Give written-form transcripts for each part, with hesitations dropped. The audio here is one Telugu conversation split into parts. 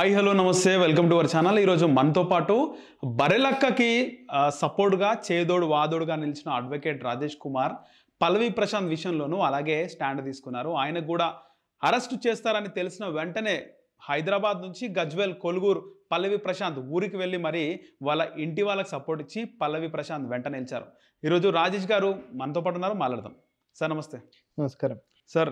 హాయ్ హలో నమస్తే వెల్కమ్ టు అవర్ ఛానల్. ఈరోజు మనతో పాటు బరెలక్కకి సపోర్ట్గా చేదోడు వాదోడుగా నిలిచిన అడ్వకేట్ రాజేష్ కుమార్ పల్లవి ప్రశాంత్ విషయంలోనూ అలాగే స్టాండ్ తీసుకున్నారు. ఆయనకు కూడా అరెస్ట్ చేస్తారని తెలిసిన వెంటనే హైదరాబాద్ నుంచి గజ్వేల్ కొలుగూరు పల్లవి ప్రశాంత్ ఊరికి వెళ్ళి మరి వాళ్ళ ఇంటి వాళ్ళకి సపోర్ట్ ఇచ్చి పల్లవి ప్రశాంత్ వెంట నిలిచారు. ఈరోజు రాజేష్ గారు మనతో పాటు ఉన్నారు, మాట్లాడదాం. సార్ నమస్తే. నమస్కారం సార్,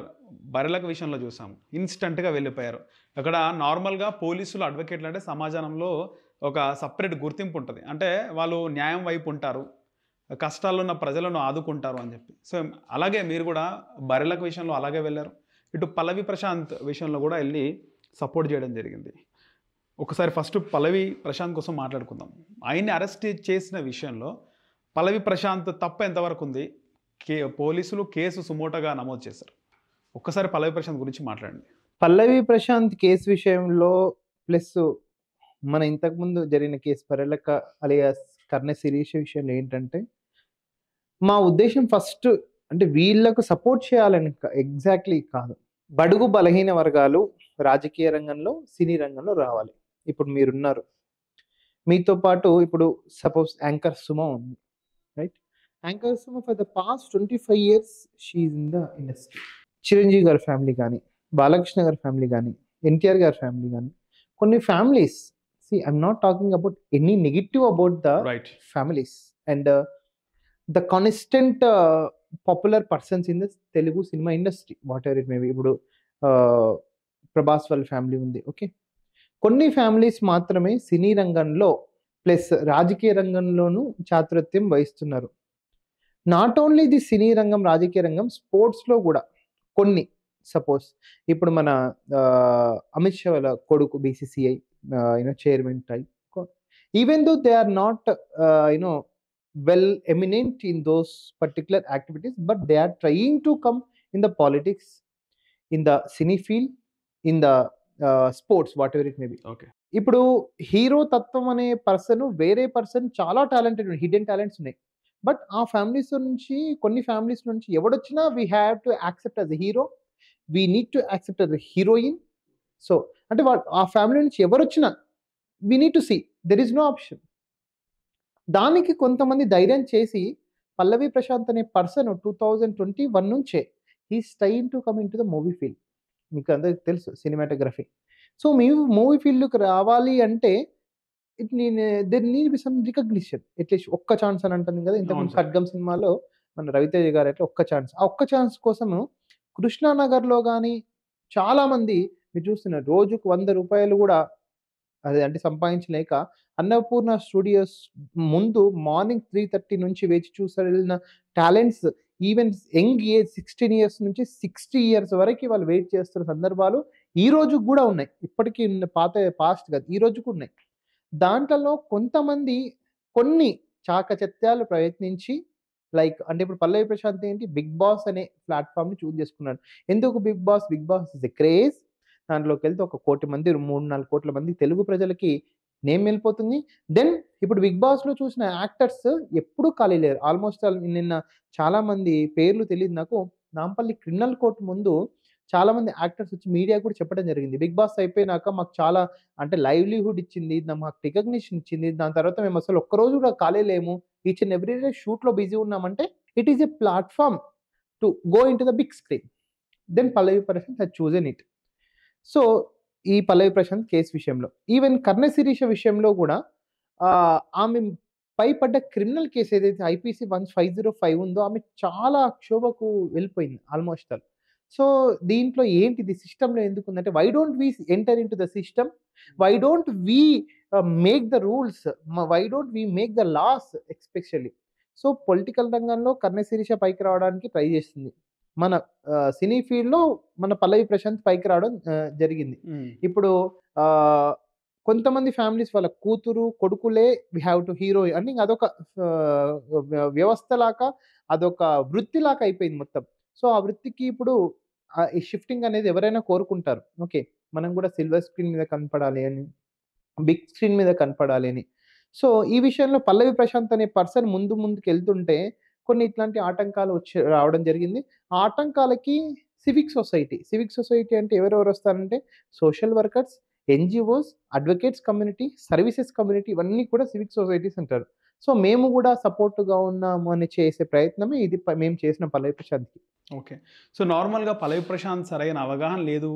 బరెలక విషయంలో చూసాం, ఇన్స్టంట్గా వెళ్ళిపోయారు. అక్కడ నార్మల్గా పోలీసులు అడ్వకేట్లు అంటే సమాజంలో ఒక సపరేట్ గుర్తింపు ఉంటుంది. అంటే వాళ్ళు న్యాయం వైపు ఉంటారు, కష్టాల్లో ఉన్న ప్రజలను ఆదుకుంటారు అని చెప్పి. సో అలాగే మీరు కూడా బరెలక విషయంలో అలాగే వెళ్ళారు. ఇటు పల్లవి ప్రశాంత్ విషయంలో కూడా వెళ్ళి సపోర్ట్ చేయడం జరిగింది. ఒకసారి ఫస్ట్ పల్లవి ప్రశాంత్ కోసం మాట్లాడుకుందాం. ఆయన్ని అరెస్ట్ చేసిన విషయంలో పల్లవి ప్రశాంత్ తప్ప ఎంతవరకు ఉంది? పోలీసులు కేసు సుమోటోగా నమోదు చేశారు. ఒక్కసారి పల్లవి ప్రశాంత్ గురించి మాట్లాడండి. పల్లవి ప్రశాంత్ కేసు విషయంలో ప్లస్ మన ఇంతకుముందు జరిగిన కేసు పరెలక అలియాస్ కర్ణ శిరీష విషయంలో ఏంటంటే, మా ఉద్దేశం ఫస్ట్ అంటే వీళ్ళకు సపోర్ట్ చేయాలని ఎగ్జాక్ట్లీ కాదు. బడుగు బలహీన వర్గాలు రాజకీయ రంగంలో సినీ రంగంలో రావాలి. ఇప్పుడు మీరున్నారు, మీతో పాటు ఇప్పుడు సపోజ్ యాంకర్ సుమ ఉంది, right? Anchor Suma for the past 25 years she is in the industry. Chiranjeevi గారి ఫ్యామిలీ కానీ, బాలకృష్ణ గారి ఫ్యామిలీ కానీ, ఎన్టీఆర్ గారి ఫ్యామిలీ కానీ, కొన్ని families, I'm not talking about any negative about the families and the constant popular persons in the Telugu cinema industry, what ever it maybe. ఇప్పుడు ప్రభాస్ వాళ్ళ ఫ్యామిలీ ఉంది, ఓకే. కొన్ని ఫ్యామిలీస్ మాత్రమే సినీ రంగంలో ప్లస్ రాజకీయ రంగంలోనూ చాతురత్యం వహిస్తున్నారు. నాట్ ఓన్లీ ది సినీ రంగం, రాజకీయ రంగం, స్పోర్ట్స్లో కూడా కొన్ని. సపోజ్ ఇప్పుడు మన అమిత్ షా వాళ్ళ కొడుకు BCCI chairman type, even though they are not well eminent in those particular activities, but they are trying to come in the politics, in the cine field, in the sports, whatever it may be. Okay. ఇప్పుడు హీరో తత్వం అనే పర్సన్, వేరే పర్సన్ చాలా టాలెంటెడ్, హిడెన్ టాలెంట్స్ ఉన్నాయి. బట్ ఆ ఫ్యామిలీస్ నుంచి, కొన్ని ఫ్యామిలీస్ నుంచి ఎవడొచ్చినా we have to accept as a hero, we need to accept as a heroine. So అంటే ఆ ఫ్యామిలీ నుంచి ఎవరొచ్చినా we need to see there is no option. దానికి కొంతమంది ధైర్యం చేసి పల్లవి ప్రశాంత్ అనే పర్సన్ 2021 నుంచే he's trying to come in to the movie field. మీకు అందరికి తెలుసు సినిమాటోగ్రఫీ. సో మేము మూవీ ఫీల్డ్కి రావాలి అంటే there need be some recognition, at least ఒక్క ఛాన్స్ అని అంటుంది కదా. ఇంతకుముందు ఖడ్గం సినిమాలో మన రవితేజ గారు అట్లా ఒక్క ఛాన్స్, ఆ ఒక్క ఛాన్స్ కోసము కృష్ణానగర్లో కానీ చాలామంది మీరు చూస్తున్నారు, రోజుకు 100 రూపాయలు కూడా అదే అంటే సంపాదించలేక అన్నపూర్ణ స్టూడియోస్ ముందు మార్నింగ్ 3:30 నుంచి వేచి చూసిన talents, even young age 16 years నుంచి 60 years వరకు వాళ్ళు వెయిట్ చేస్తున్న సందర్భాలు ఈ రోజు కూడా ఉన్నాయి. ఇప్పటికీ పాస్ట్ కాదు, ఈ రోజు కూడా ఉన్నాయి. దాంట్లో కొంతమంది కొన్ని చాకచత్యాలు ప్రయత్నించి, లైక్ అంటే ఇప్పుడు పల్లవి ప్రశాంత్ ఏంటి, బిగ్ బాస్ అనే ప్లాట్ఫామ్ని చూజ్ చేసుకున్నాడు. ఎందుకు Bigg Boss? Bigg Boss is a craze. దాంట్లోకి వెళ్తే 1 కోటి మంది, 3-4 కోట్ల మంది తెలుగు ప్రజలకి నేమ్ వెళ్ళిపోతుంది. దెన్ ఇప్పుడు బిగ్ బాస్లో చూసిన యాక్టర్స్ ఎప్పుడూ ఖాళీ లేరు. ఆల్మోస్ట్ నిన్న చాలామంది పేర్లు తెలియదు నాకు, నాంపల్లి క్రిమినల్ కోర్టు ముందు చాలామంది యాక్టర్స్ వచ్చి మీడియా కూడా చెప్పడం జరిగింది, బిగ్ బాస్ అయిపోయినాక మాకు చాలా అంటే లైవ్లీహుడ్ ఇచ్చింది, మాకు రికగ్నిషన్ ఇచ్చింది, దాని తర్వాత మేము అసలు ఒక్కరోజు కూడా ఖాళీ లేము, ఈచ్ అండ్ ఎవ్రీ డే షూట్లో బిజీ ఉన్నామంటే it is a platform to go into the big screen. Then Pallavi Prashanth has chosen it. So ఈ పల్లవి ప్రశాంత్ కేసు విషయంలో, ఈవెన్ కర్ణ శిరీష విషయంలో కూడా ఆమె పడ్డ క్రిమినల్ కేసు ఏదైతే ఐపీసీ 1505 ఉందో, ఆమె చాలా క్షోభకు వెళ్ళిపోయింది ఆల్మోస్ట్ ఆల్. సో దీంట్లో ఏంటిది, సిస్టంలో ఎందుకుందంటే, why don't we enter into the system, why don't we make the rules, why don't we make the laws especially. So political రంగంలో కర్ణ శిరీష పైకి రావడానికి ట్రై చేస్తుంది, మన సినీ ఫీల్డ్లో మన పల్లవి ప్రశాంత్ పైకి రావడం జరిగింది. ఇప్పుడు కొంతమంది ఫ్యామిలీస్ వాళ్ళ కూతురు కొడుకులే వీ హ్యావ్ టు హీరో అని అదొక వ్యవస్థలాగా, అదొక వృత్తిలాగా అయిపోయింది మొత్తం. సో ఆ వృత్తికి ఇప్పుడు ఈ షిఫ్టింగ్ అనేది ఎవరైనా కోరుకుంటారు, ఓకే మనం కూడా సిల్వర్ స్క్రీన్ మీద కనపడాలి అని, బిగ్ స్క్రీన్ మీద కనపడాలి అని. సో ఈ విషయంలో పల్లవి ప్రశాంత్ అనే పర్సన్ ముందుకు వెళ్తుంటే కొన్ని ఇట్లాంటి ఆటంకాలు రావడం జరిగింది. ఆ ఆటంకాలకి సివిక్ సొసైటీ అంటే ఎవరెవరు వస్తారంటే social workers, NGOs, advocates community, services community ఇవన్నీ కూడా సివిక్ సొసైటీస్ అంటారు. సో, మేము గూడా సపోర్ట్‌గా ఉన్నాము అని చేసే ప్రయత్నమే ఇది మేము చేసిన పల్లవి ప్రశాంత్‌కి. ఓకే. సో, నార్మల్‌గా పల్లవి ప్రశాంత్ సరైన అవగాహన లేదు,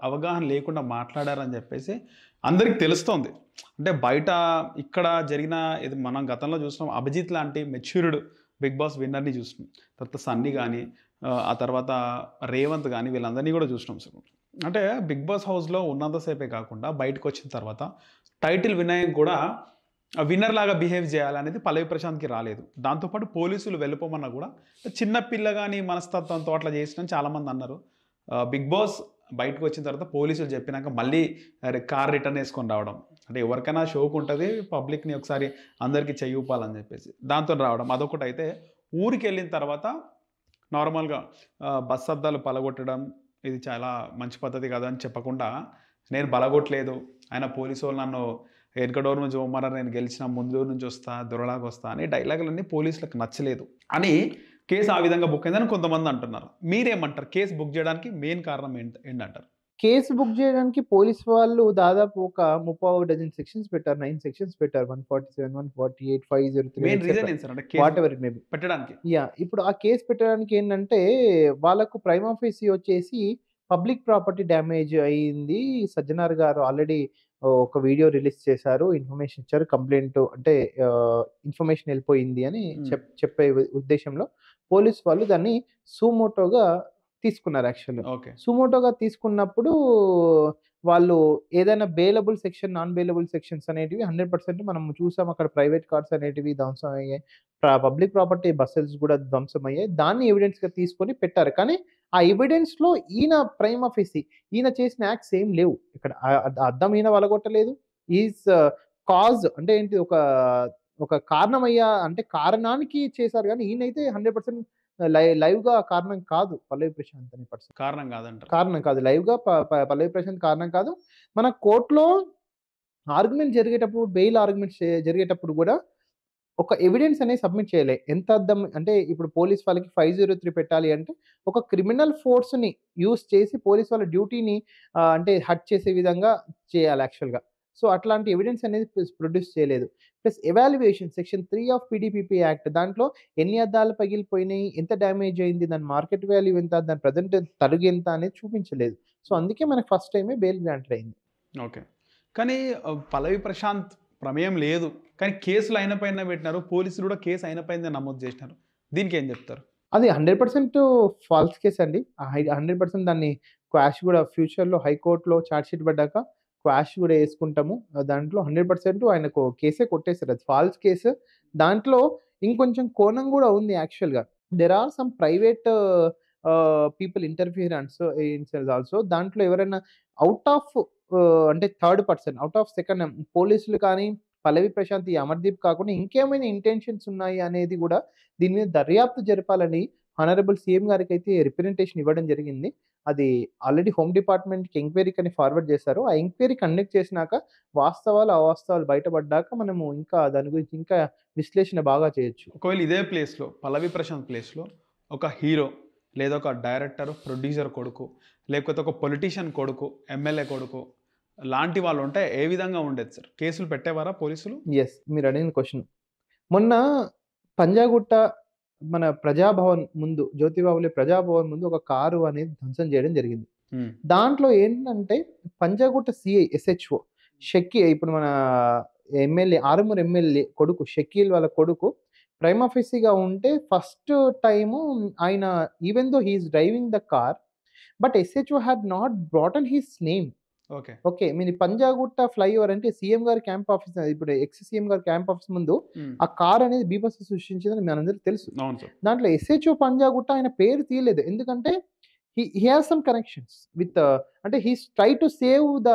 అవగాహన లేకుండా మాట్లాడారని జెప్పేసి అందరికి తెలుస్తోంది. అంటే బయట ఇక్కడ జరిగిన ఇది మనం గతంలో చూసినాం. 'అభిజిత్' లాంటి మెచ్యూర్డ్ 'బిగ్ బాస్' విన్నర్‌ని చూసినాం. తర్వాత 'సన్నీ' గాని, ఆ తర్వాత 'రేవంత్' గాని వీళ్ళందరినీ గూడా చూసినాం. సో, అంటే 'బిగ్ బాస్' హౌస్‌లో ఉన్నంత సేపే కాకుండా బయటకొచ్చిన తర్వాత టైటిల్ వినయం కూడా విన్నర్ లాగా బిహేవ్ చేయాలనేది పల్లవి ప్రశాంత్‌కి రాలేదు. దాంతో పాటు పోలీసులు వెళ్ళిపోమన్నా గూడా చిన్న పిల్ల గాని మనస్తత్వంతో అట్లా చేసినని చాలామంది అన్నారు. 'బిగ్ బాస్' బయటకొచ్చిన తర్వాత పోలీసులు చెప్పినాక మళ్ళీ కార్ రిటర్న్ ఏసుకొని రావడం. అంటే ఎవరికైనా షోకుంటది. పబ్లిక్‌ని ఒకసారి అందరికి చెయ్యి ఊపాలని చెప్పేసి. దాంతోని రావడం. అదొకటైతే ఊరికెళ్ళిన తర్వాత నార్మల్‌గా బస్ అద్దాలు పలగొట్టడం ఇది చాలా మంచి పద్ధతి కాదు అని చెప్పకుండా, నేను పలగొట్టలేదు. అయినా పోలీసోళ్ళు నన్ను వెనక డోర్ నుంచి పొమ్మన్నారు. నేను గెలిచిన ముందు డోర్ నుంచి వస్తా, దొరలాగొస్తా అని డైలాగులన్నీ పోలీసులకు నచ్చలేదు అని కేసు ఆ విధంగా బుక్ అయిందని కొంతమంది అంటున్నారు. మీరేమంటారు? కేసు బుక్ చేయడానికి మెయిన్ కారణం ఏంటంటారు? కేస్ బుక్ జేయడానికి పోలీస్ వాళ్ళు దాదాపు ఒక ముప్పావు డజన్ సెక్షన్స్ పెట్టారు. 9 సెక్షన్స్ పెట్టారు. 147, 148, 503 మెయిన్ రీజన్ ఎక్సెట్రా. ఏంటి సార్? అంటే case whatever it may B. పెట్టడానికి? ఇప్పుడు ఆ కేస్ పెట్టడానికి ఏంటంటే, వాళ్ళకు ప్రైమా ఫేసి వచ్చేసి పబ్లిక్ ప్రాపర్టీ డ్యామేజ్ అయింది. సజ్జనార్ గారు ఆల్రెడీ ఒక వీడియో రిలీజ్ చేశారు. ఇన్ఫర్మేషన్ ఇచ్చారు. కంప్లెయింట్ అంటే ఇన్ఫర్మేషన్ ఎళ్ళిపోయింది అని హ్మ్. చెప్పే ఉద్దేశ్యంలో పోలీస్ వాళ్ళు దాన్ని సుమోటోగా తీసుకున్నారు యాక్చువల్‌గా. ఓకే. సుమోటోగా తీసుకున్నప్పుడు వాళ్ళు ఏదైనా bailable section, non bailable sections అనేటివి 100% మనం చూసాం. అక్కడ ప్రైవేట్ కార్స్ అనేటివి ధ్వంసం అయ్యాయి. పబ్లిక్ ప్రాపర్టీ బస్సెస్ గూడా ధ్వంసమయ్యాయి. దాన్ని ఎవిడెన్స్‌గా తీసుకొని పెట్టారు. కానీ ఆ ఎవిడెన్స్‌లో ఈయన ప్రైమా ఫేసి ఈయన చేసిన యాక్ట్స్ ఏం లేవు. ఇక్కడ అద్దం ఈయన పలగొట్టలేదు. ఈస్ కాజ్ అంటే ఏంటి ఒక కారణమయ్యా అంటే కారణానికి చేశారు గానీ ఈయనైతే 100% లైవ్‌గా కారణం కాదు పల్లవి ప్రశాంత్ అనే పర్సన్. కారణం కాదంటారు. కారణం కాదు. లైవ్‌గా ప ప పల్లవి ప్రశాంత్ కారణం కాదు. మన కోర్ట్‌లో ఆర్గ్యుమెంట్ జరిగేటప్పుడు బెయిల్ ఆర్గ్యుమెంట్స్ జరిగేటప్పుడు గూడా ఒక ఎవిడెన్స్ అనేది సబ్మిట్ చేయాలి. ఎంత అద్దం అంటే ఇప్పుడు పోలీస్ వాళ్ళకి 503 పెట్టాలి అంటే, ఒక క్రిమినల్ ఫోర్స్‌ని యూజ్ చేసి పోలీస్ వాళ్ళ డ్యూటీని అంటే హర్ట్ చేసే విధంగా చేయాలి యాక్చువల్‌గా. సో, అట్లాంటి ఎవిడెన్స్ అనేది ప్రొడ్యూస్ చేయలేదు. Plus evaluation section 3 of PDPP act దాంట్లో ఎన్ని అద్దాలు పగిలిపోయినాయి, ఎంత డ్యామేజ్ అయింది, దాని మార్కెట్ వాల్యూ ఎంత, దాని ప్రెజెంట్ తరుగెంత అనేది చూపించలేదు. సో, అందుకే మనకు ఫస్ట్ టైమే బెయిల్ గ్రాంటెడ్ అయింది. ఓకే. కానీ పల్లవి ప్రశాంత్ ప్రమేయం లేదు. కానీ కేసులు ఆయన పైన పెట్టినారు. పోలీసులు కూడా కేసు ఆయన పైనే నమోదు చేసినారు. దీనికేం చెప్తారు? అది 100% ఫాల్స్ కేస్ అండి. 100% దాన్ని క్వాష్ గూడా ఫ్యూచర్‌లో హైకోర్ట్‌లో చార్జ్ షీట్ పడ్డాక క్వాష్ గూడా యేసుకుంటాము. దాంట్లో 100% ఆయనకు కేసే కొట్టేసారు. అది ఫాల్స్ కేసు. దాంట్లో ఇంకొంచెం కోణం గూడా ఉంది యాక్చువల్‌గా. There are some private people interference also. దాంట్లో ఎవరైనా ఔట్ ఆఫ్ అంటే third person, out of second పోలీసులు కానీ, పల్లవి ప్రశాంత్, ఈ అమర్‌దీప్ కాకుండా ఇంకేమైనా ఇంటెన్షన్స్ ఉన్నాయి అనేది గూడా దీని మీద దర్యాప్తు జరపాలని హానరబుల్ సీఎం గారికైతే రిప్రజెంటేషన్ ఇవ్వడం జరిగింది. అది ఆల్రెడీ హోమ్ డిపార్ట్‌మెంట్‌కి ఎంక్వైరీకని ఫార్వర్డ్ చేశారు. ఆ ఎంక్వైరీ కండక్ట్ చేసినాక వాస్తవాలు, అవాస్తవాలు బయటపడ్డాక మనము ఇంకా దాని గురించి ఇంకా విశ్లేషణ బాగా చేయొచ్చు. ఒకవేళ ఇదే ప్లేస్‌లో పల్లవి ప్రశాంత్ ప్లేస్‌లో ఒక హీరో లేదా ఒక డైరెక్టర్, ప్రొడ్యూసర్ కొడుకు, లేకపోతే ఒక పొలిటీషియన్ కొడుకు, ఎమ్మెల్యే కొడుకు లాంటి వాళ్ళు ఉంటే ఏ విధంగా ఉండేది సార్? కేసులు పెట్టేవారా పోలీసులు? యెస్. మీరడిగిన క్వెషన్. మొన్న పంజాగుట్ట మన ప్రజాభవన్ ముందు, జ్యోతిబాబులే ప్రజాభవన్ ముందు ఒక కారు అనేది ధ్వంసం చేయడం జరిగింది. హ్మ్. దాంట్లో ఏంటంటే పంజాగుట్ట సీఐ, ఎస్‌హెచ్‌ఓ ఇప్పుడు మన ఆరుమూరు ఎమ్మెల్యే కొడుకు షకీల్ వాళ్ళ కొడుకు ప్రైమా ఫేసిగా ఉంటే ఫస్ట్ టైము ఆయన even though he is driving the car but SHO had not brought his name. Okay. Okay. మీరు పంజాగుట్ట ఫ్లైఓవర్ అంటే సీఎం గారి క్యాంప్ ఆఫీస్ ఇప్పుడు ఎక్స్ సీఎం గారి క్యాంప్ ఆఫీస్ ముందు హ్మ్. ఆ కార్ అనేది బీభత్సం సృష్టించిందని మనందరికీ తెలుసు. అవును సార్. దాంట్లో ఎస్‌హెచ్‌ఓ పంజాగుట్ట ఆయన పేరు తీయలేదు. ఎందుకంటే he has some connections with అంటే he's try to save the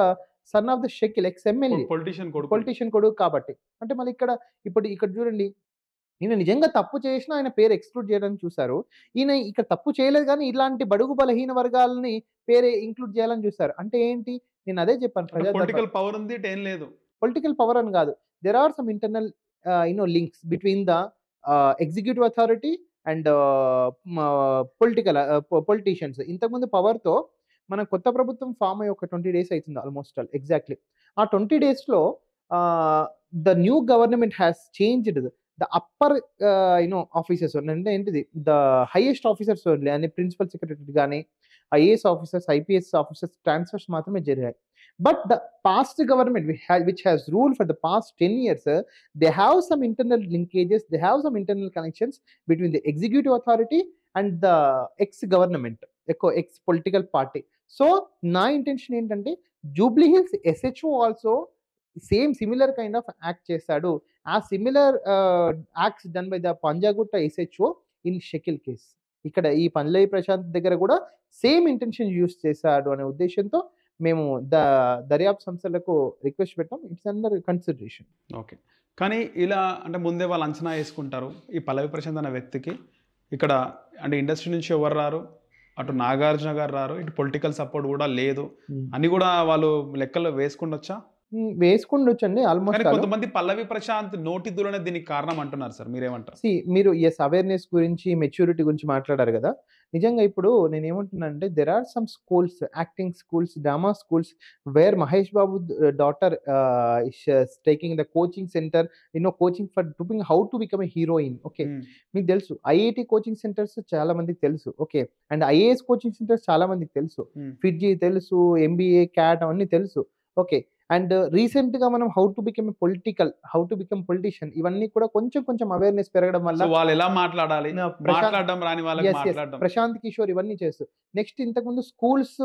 son of the Shakeel ex MLA. Politician కొడుకు. పొలిటీషియన్ కొడుకు కాబట్టి. అంటే మళ్ళీ ఇక్కడ చూడండి. ఈయన నిజంగా తప్పు చేసినా ఆయన పేరు ఎక్స్‌క్లూడ్ చేయడానికి చూసారు. ఈయన ఇక్కడ తప్పు చేయలేదు గానీ ఇలాంటి బడుగు బలహీన వర్గాలని పేరు ఇంక్లూడ్ చేయాలని చూసారు. అంటే ఏంటి? నేను అదే చెప్పాను అంటే పొలిటికల్ పవర్ ఉంది. ఇటేం లేదు. పొలిటికల్ పవర్ అని గాదు. There are some internal links between the executive authority and politicians. ఇంతకుముందు పవర్‌తో మన కొత్త ప్రభుత్వం ఫామ్ అయ్యి ఒక 20 డేస్ అవుతుంది ఆల్మోస్ట్ ఆల్ ఎగ్జాక్ట్లీ. ఆ 20 డేస్లో the new government has changed the upper officers అంటే ఏంటిది ద హైయెస్ట్ ఆఫీసర్స్ ఓన్లీ అని ప్రిన్సిపల్ సెక్రటరీ కానీ IAS officers IPS officers transfers మాత్రమే జరిగాయి. But the past government which has rule for the past 10 years, they have some internal linkages, they have some internal connections between the executive authority and the ex-government, ex-political party. So, నా ఇంటెన్షన్ ఏంటంటే Jubilee Hills SHO also same similar kind of act చేశాడు. ఆ similar acts done by the Panjagutta SHO in Shakeel case. ఇక్కడ ఈ పల్లవి ప్రశాంత్ దగ్గర కూడా సేమ్ ఇంటెన్షన్ యూస్ చేశాడు అనే ఉద్దేశంతో మేము దర్యాప్తు సంస్థలకు రిక్వెస్ట్ పెట్టాం. It's under consideration. ఓకే. కానీ ఇలా అంటే ముందే వాళ్ళు అంచనా వేసుకుంటారు ఈ పల్లవి ప్రశాంత్ అనే వ్యక్తికి ఇక్కడ అంటే ఇండస్ట్రీ నుంచి ఎవరు రారు, అటు నాగార్జున గారు రారు, ఇటు పొలిటికల్ సపోర్ట్ కూడా లేదు అని కూడా వాళ్ళు లెక్కల్లో వేసుకుండొచ్చా? వేసుకుండొచ్చండి ఆల్మోస్ట్. కొంతమంది పల్లవి ప్రశాంత్ నోటి దురనే దీనికి కారణం అంటున్నారు సార్, మీరేమంటారు? మీరు అవేర్నెస్ గురించి మెచ్యూరిటీ గురించి మాట్లాడారు కదా. నిజంగా ఇప్పుడు నేను ఏమంటున్నానంటే there are some schools, acting schools, drama schools where Mahesh Babu daughter taking the coaching centre, coaching for duping how to become a heroine. Okay, మీకు తెలుసు ఐఐటి కోచింగ్ సెంటర్స్ చాలా మందికి తెలుసు. Okay, and IAS coaching centres చాలా మందికి తెలుసు. ఫిట్జీ తెలుసు, ఎంబీఏ, క్యాట్ అవన్నీ తెలుసు. ఓకే, అండ్ రీసెంట్గా మనం హౌ టు బికమ్ పొలిటీషియన్ ఇవన్నీ కూడా కొంచెం అవేర్నెస్ పెరగడం వల్ల వాళ్ళు ఎలా మాట్లాడాలి, మాట్లాడడం రాని వాళ్ళకి మాట్లాడడం, ప్రశాంత్ కిషోర్ ఇవన్నీ చేస్తారు. నెక్స్ట్ ఇంతకుముందు స్కూల్స్,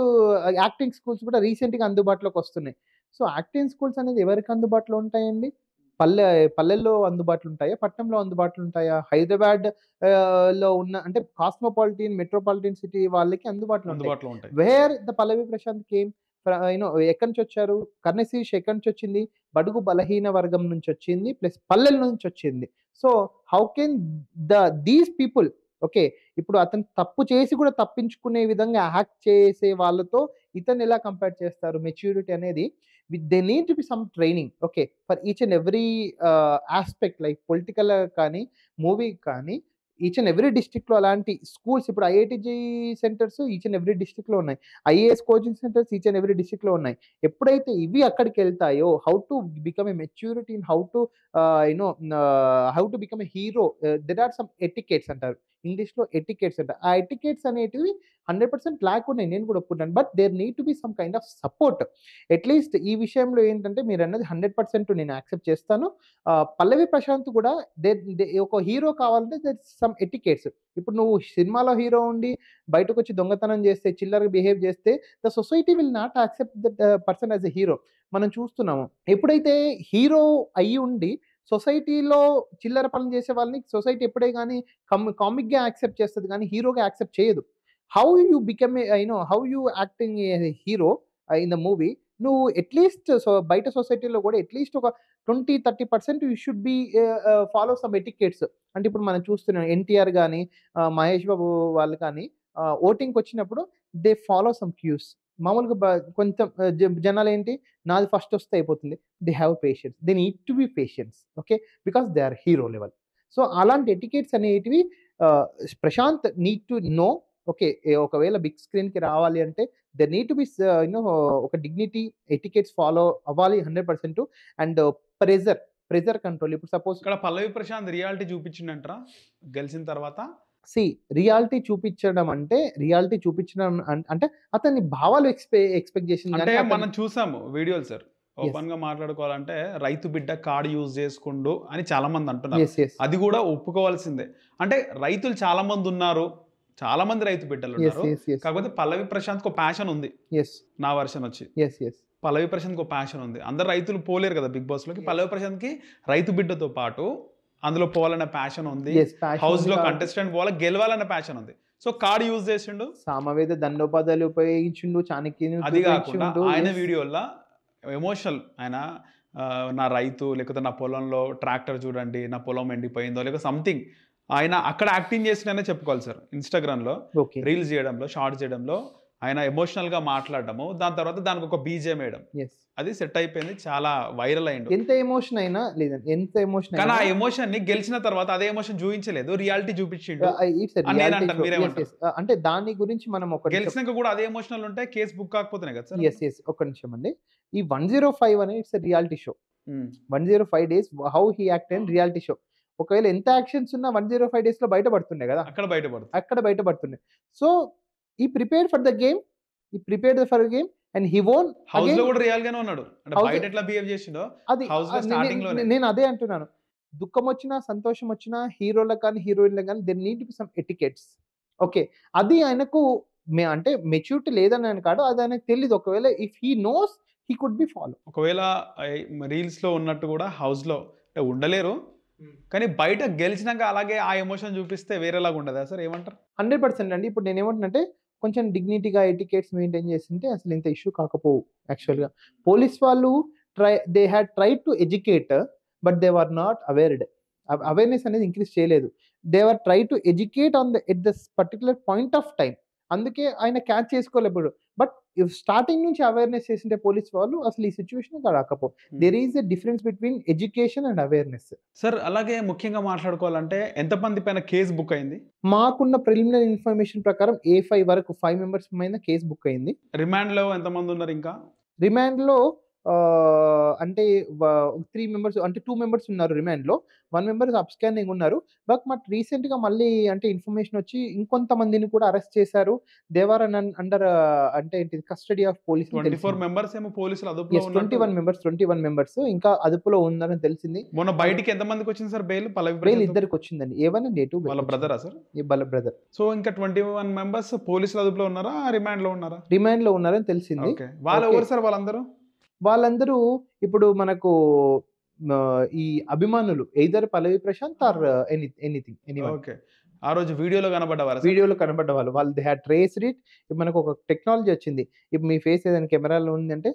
యాక్టింగ్ స్కూల్స్ కూడా రీసెంట్గా అందుబాటులోకి వస్తున్నాయి. సో యాక్టింగ్ స్కూల్స్ అనేది ఎవరికి అందుబాటులో ఉంటాయండి? పల్లెల్లో అందుబాటులో ఉంటాయా, పట్టణంలో అందుబాటులో ఉంటాయా? హైదరాబాద్ లో ఉన్న అంటే కాస్మోపాలిటన్ మెట్రోపాలిటన్ సిటీ వాళ్ళకి అందుబాటులో ఉంటాయి. Where the Pallavi Prashanth came ఎక్కడి నుంచి వచ్చారు? కర్ణశీర్ష్ ఎక్కడి నుంచి వచ్చింది? బడుగు బలహీన వర్గం నుంచి వచ్చింది, ప్లస్ పల్లెల నుంచి వచ్చింది. So how can these people okay, ఇప్పుడు అతను తప్పు చేసి కూడా తప్పించుకునే విధంగా యాక్ట్ చేసే వాళ్ళతో ఇతను ఎలా కంపేర్ చేస్తారు? మెచ్యూరిటీ అనేది they need to be some training okay for each and every aspect, like political కానీ మూవీ కానీ ఈచ్ అండ్ ఎవ్రీ డిస్ట్రిక్ట్లో అలాంటి స్కూల్స్, ఇప్పుడు IIT JEE centres each and every డిస్ట్రిక్ట్లో ఉన్నాయి, IAS coaching centres each and every డిస్ట్రిక్ట్లో ఉన్నాయి. ఎప్పుడైతే ఇవి అక్కడికి వెళ్తాయో how to become a maturity in how to become a hero, there are some etiquettes అంటారు ఇంగ్లీష్లో, ఎటికెట్స్ అంటారు. ఆ ఎటికెట్స్ అనేటివి 100% ల్యాక్ ఉన్నాయి, నేను కూడా ఒప్పుకుంటాను. But there need to be some kind of support. At least ఈ విషయంలో ఏంటంటే మీరు అన్నది 100% నేను యాక్సెప్ట్ చేస్తాను. పల్లవి ప్రశాంత్ కూడా ఒక హీరో కావాలంటే దేర్ సమ్ ఎటికెట్స్. ఇప్పుడు నువ్వు సినిమాలో హీరో ఉండి బయటకు వచ్చి దొంగతనం చేస్తే, చిల్లరగా బిహేవ్ చేస్తే the society will not accept that person as a hero. మనం చూస్తున్నాము, ఎప్పుడైతే హీరో అయ్యి ఉండి సొసైటీలో చిల్లర పనులు చేసే వాళ్ళని సొసైటీ ఎప్పుడే కానీ కామిక్గా యాక్సెప్ట్ చేస్తుంది కానీ హీరోగా యాక్సెప్ట్ చేయదు. How you become how you acting A hero in the movie, నువ్వు అట్లీస్ట్ బయట సొసైటీలో కూడా అట్లీస్ట్ ఒక 20-30% you should be follow some etiquettes. అంటే ఇప్పుడు మనం చూస్తున్నాం ఎన్టీఆర్ కానీ మహేష్ బాబు వాళ్ళు కానీ ఓటింగ్కి వచ్చినప్పుడు దే ఫాలో సమ్ క్యూస్. మామూలుగా కొంచెం జనాలు ఏంటి, నాది ఫస్ట్ వస్తే అయిపోతుంది, they have patience, they need to be patience okay because they are hero level. So అలాంటి ఎటికెట్స్ అనేటివి Prashanth need to know. Okay, ఒకవేళ బిగ్ స్క్రీన్కి రావాలి అంటే దెర్ నీడ్ టు బి ఒక డిగ్నిటీ, ఎటికెట్స్ ఫాలో అవ్వాలి 100%. And pressure control. ఇప్పుడు సపోజ్ ఇక్కడ పల్లవి ప్రశాంత్ రియాలిటీ చూపించిందంటారా గెలిచిన తర్వాత? రియాలిటీ చూపించడం అంటే అతని భావాలు ఎక్స్పెక్ట్ చేసింది. అంటే మనం చూసాము వీడియోలు సార్, ఓపెన్ గా మాట్లాడుకోవాలంటే రైతు బిడ్డ కార్డు యూజ్ చేసుకుండు అని చాలా మంది అంటున్నారు. అది కూడా ఒప్పుకోవాల్సిందే. అంటే రైతులు చాలా మంది ఉన్నారు, చాలా మంది రైతు బిడ్డలు ఉన్నారు. కాకపోతే పల్లవి ప్రశాంత్ ఒక ప్యాషన్ ఉంది. నా వర్షన్ వచ్చి పల్లవి ప్రశాంత్ ఒక ప్యాషన్ ఉంది. అందరు రైతులు పోలేరు కదా బిగ్ బాస్ లోకి. పల్లవి ప్రశాంత్ కి రైతు బిడ్డతో పాటు అందులో పోవాలన్న ప్యాషన్ ఉంది, హౌస్ లో కంటెస్టెంట్ పోవాలి, గెలవాలన్న ప్యాషన్ ఉంది. సో కార్డు యూజ్ చేసిండు, సామవేద దండోపాధ్యాయులు ఉపయోగించిండు, చాణక్యుని. అది కాకుండా ఆయన వీడియోలో ఎమోషనల్, ఆయన నా రైతు లేకపోతే నా పొలంలో ట్రాక్టర్ చూడండి, నా పొలం ఎండిపోయిందో లేకపోతే సంథింగ్, ఆయన అక్కడ యాక్టింగ్ చేసిననే చెప్పుకోవాలి సార్. ఇన్స్టాగ్రామ్ లో రీల్స్ చేయడంలో, షార్ట్స్ చేయడంలో ఆయన ఎమోషనల్గా మాట్లాడడము, దాని తర్వాత దానికి ఒక బీజేం వేయడం, ఎస్. అది సెట్ అయిపోయింది, చాలా వైరల్ అయిండు. ఎంత ఎమోషన్ అయినా లేదండి, ఎంత ఎమోషన్ కానీ అయినా ఆ ఎమోషన్ ని గెలిచిన తర్వాత అదే ఎమోషన్ చూపించలేదు, రియాలిటీ చూపించిండు ఇట్స్ అని నేను రియాలిటీ అంటాను. షో. మీరేమంటారు? అంటే దాని గురించి మనం ఒక గెలిచినాక కూడా అదే ఎమోషనల్ ఉంటే కేసు బుక్ కాకపోతున్నాయి కదా సార్? ఒక్క నిమిషం అండి. ఈ 105 అనేది it's reality show. Um. 105 days how he act and reality show. ఒకవేళ ఎంత యాక్షన్స్ ఉన్నా 105 డేస్ లో బయటపడుతుండే కదా, అక్కడ బయటపడుతుంది. అక్కడ బయటపడుతుండే. సో ఈ ప్రిపేర్ ఫర్ ద గేమ్, ఈ prepare for game and he వోన్. House లో కూడా రియల్ గానే ఉన్నాడు, అంటే House- బయట ఎట్లా బిహేవ్ చేసిండో అది హౌస్ లో స్టార్టింగ్ లోనే. నేను అదే అంటున్నాను. దుఃఖం వచ్చినా సంతోషం వచ్చినా హీరోలకు కానీ హీరోయిన్లకు కానీ there need be some etiquettes. Okay, అది ఆయనకు అంటే మెచ్యూరిటీ లేదని ఆయన కాదు, అది ఆయనకు తెలియదు. ఒకవేళ if he knows he could be follow. ఒకవేళ రీల్స్ లో ఉన్నట్టు కూడా హౌస్ లో అంటే ఉండలేరు, కానీ బయట గెలిచినాక అలాగే ఆ ఎమోషన్ చూపిస్తే వేరేలాగా ఉండదా సార్? ఏమంటారు? 100% అండి. ఇప్పుడు నేనేమంటున్నానంటే కొంచెం డిగ్నిటీగా ఎటికెట్స్ మెయింటైన్ చేస్తుంటే అసలు ఇంత ఇష్యూ కాకపోవు. యాక్చువల్గా పోలీస్ వాళ్ళు they had try to educate, but they were not awared. Awareness అనేది ఇంక్రీజ్ చేయలేదు. They were try to educate on at the particular point of time. అందుకే ఆయన క్యాచ్ చేసుకోలేప్పుడు. బట్ స్టార్టింగ్ నుంచి అవేర్నెస్ చేసింటే పోలీస్ వాళ్ళు అసలు ఈ సిచ్యువేషన్ రాకపోవు. There is a difference between education and awareness. Sir అలాగే ముఖ్యంగా మాట్లాడుకోవాలంటే ఎంతమంది పైన కేసు బుక్ అయింది? మాకున్న ప్రిలిమినరీ ఇన్ఫర్మేషన్ ప్రకారం A5 వరకు 5 మెంబర్స్ పైన కేసు బుక్ అయింది. రిమాండ్ లో ఎంతమంది ఉన్నారు ఇంకా? రిమాండ్‌లో అంటే 3 మెంబర్స్, అంటే 2 మెంబర్స్ ఉన్నారు రిమాండ్‌లో. 1 మెంబర్ అబ్‌స్కాండింగ్ ఉన్నారు. బట్ రీసెంట్‌గా మళ్ళీ అంటే ఇన్ఫర్మేషన్ వచ్చి ఇంకొంతమందిని కూడా అరెస్ట్ చేశారు. దే వర్ అండర్ అంటే ఏంటిది కస్టడీ ఆఫ్ పోలీస్ 24 మెంబర్స్ ఏమో పోలీసులు అదుపులో యెస్, ఉన్నట్టు. 21 మెంబర్స్ ఇంకా అదుపులో ఉన్నారని తెలిసింది. మొన్న బయటికి ఎంత మందికి వచ్చింది సార్ బెయిల్? బెయిల్ ఇద్దరికి వచ్చిందండి. A1 అండ్ A2 వాళ్ళ బ్రదరా సార్? వాళ్ళ బ్రదర్. సో ఇంకా 21 మెంబర్స్ పోలీసులు అదుపులో ఉన్నారా, రిమాండ్ లో ఉన్నారా? రిమాండ్‌లో ఉన్నారని తెలిసింది. ఓకే, వాళ్ళు ఎవరు సార్ వాళ్ళందరూ? వాళ్ళందరూ ఇప్పుడు మనకు ఈ అభిమానులు either Pallavi Prashanth or anything anyone. Okay, ఆ రోజు వీడియోలో కనబడ్డవారా సార్? వీడియోలో కనబడ్డ వాళ్ళు దే హ్యాడ్ ట్రేస్డ్ ఇట్. ఇప్పుడు మనకు ఒక టెక్నాలజీ వచ్చింది. ఇప్పుడు మీ ఫేస్ ఏదైనా కెమెరాలో ఉందంటే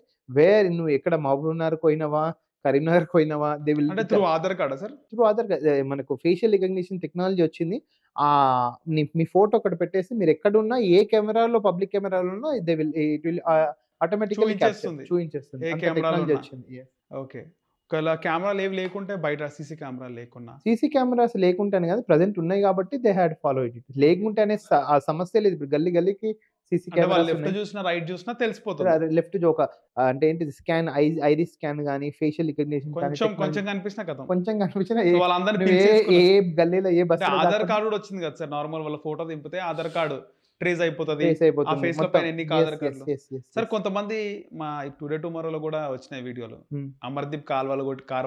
నువ్వు ఎక్కడ మహబూబ్‌నగర్ పోయినావా, కరీంనగర్ పోయినావా, దే విల్ అంటే త్రూ ఆధార్ కార్డా సార్? త్రూ ఆధార్ మనకు ఫేషియల్ రికగ్నిషన్ టెక్నాలజీ వచ్చింది. మీ ఫోటో ఒకటి పెట్టేసి మీరు ఎక్కడున్నా ఏ కెమెరాలో పబ్లిక్ కెమెరాలో ఉన్నా ఇట్ విల్ ఆటోమేటికల్లీ చూయించేస్తుంది. ఏ అంత కెమెరాలో టెక్నాలజీ ఉన్నా. వచ్చింది. Yes. ఓకే, ఒకవేళ కెమెరాలు ఏవి లేకుంటే బయట సీసీ కెమెరాలు లేకున్నా సీసీ కెమెరాస్ లేకుంటేనే కాదు, ప్రెజెంట్ ఉన్నాయి కాబట్టి దే హ్యాడ్ ఫాలోయిడ్ ఇట్. లేకుంటేనే ఆ సమస్య లేదు. ఇప్పుడు గల్లీకి సీసీ అంటే వాళ్ళు కెమెరాస్ లెఫ్ట్ ఉన్నాయి. చూసినా రైట్ చూసినా తెలిసిపోతుంది. లెఫ్ట్ ఒక అంటే ఏంటిది స్కాన్, ఐరిస్ స్కాన్ గానీ ఫేషియల్ రికగ్నిషన్ కొంచెం కనిపించినా కదా. కొంచెం కనిపించిన సో వాళ్ళందరినీ నువ్వు ఏ పిలిచేసుకున్నారు. గల్లీలో ఏ బస్ ఆధార్ కార్డు కూడా వచ్చింది కదా సార్, నార్మల్ వాళ్ళ ఫోటో దింపితే ఆధార్ కార్డు ట్రేస్ అయిపోతుంది. ట్రేస్ ఆ అయిపోతుంది ఫేస్ లో మొత్తం. పైన ఎన్ని ఆధార్ కార్డులు. Sir Yes. కొంతమంది మా టుడే టుమారోలో కూడా వచ్చినాయి వీడియోలు, అమర్దీప్ కార్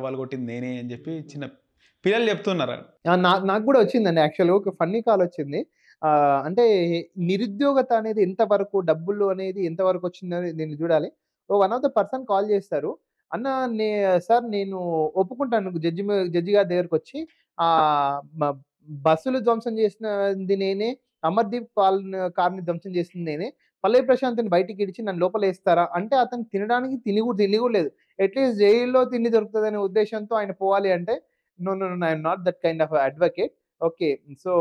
వాళ్ళు కొట్టింది నేనే అని చెప్పి చిన్న పిల్లలు చెప్తున్నారు. నాకు కూడా వచ్చిందండి. యాక్చువల్‌గా ఒక ఫన్నీ కాల్ వచ్చింది. అంటే నిరుద్యోగత అనేది ఎంతవరకు, డబ్బులు అనేది ఎంతవరకు వచ్చిందని నేను చూడాలి. One of the person call చేస్తారు. అన్న సార్ నేను ఒప్పుకుంటాను జడ్జి గారి దగ్గరకొచ్చి మ బస్సులు ధ్వంసం చేసినది నేనే, అమర్దీప్ కార్‌ని ధ్వంసం చేసింది నేనే. పల్లవి ప్రశాంత్‌ని బయటికి ఇడిచి నన్ను లోపలేస్తారా? అంటే అతను తినడానికి తిండి కూడా లేదు. అట్‌లీస్ట్ జైల్‌లో తిండి దొరుకుతదనే ఉద్దేశ్యంతో ఆయన పోవాలి అంటే no, I'm not that kind of advocate. Okay. So,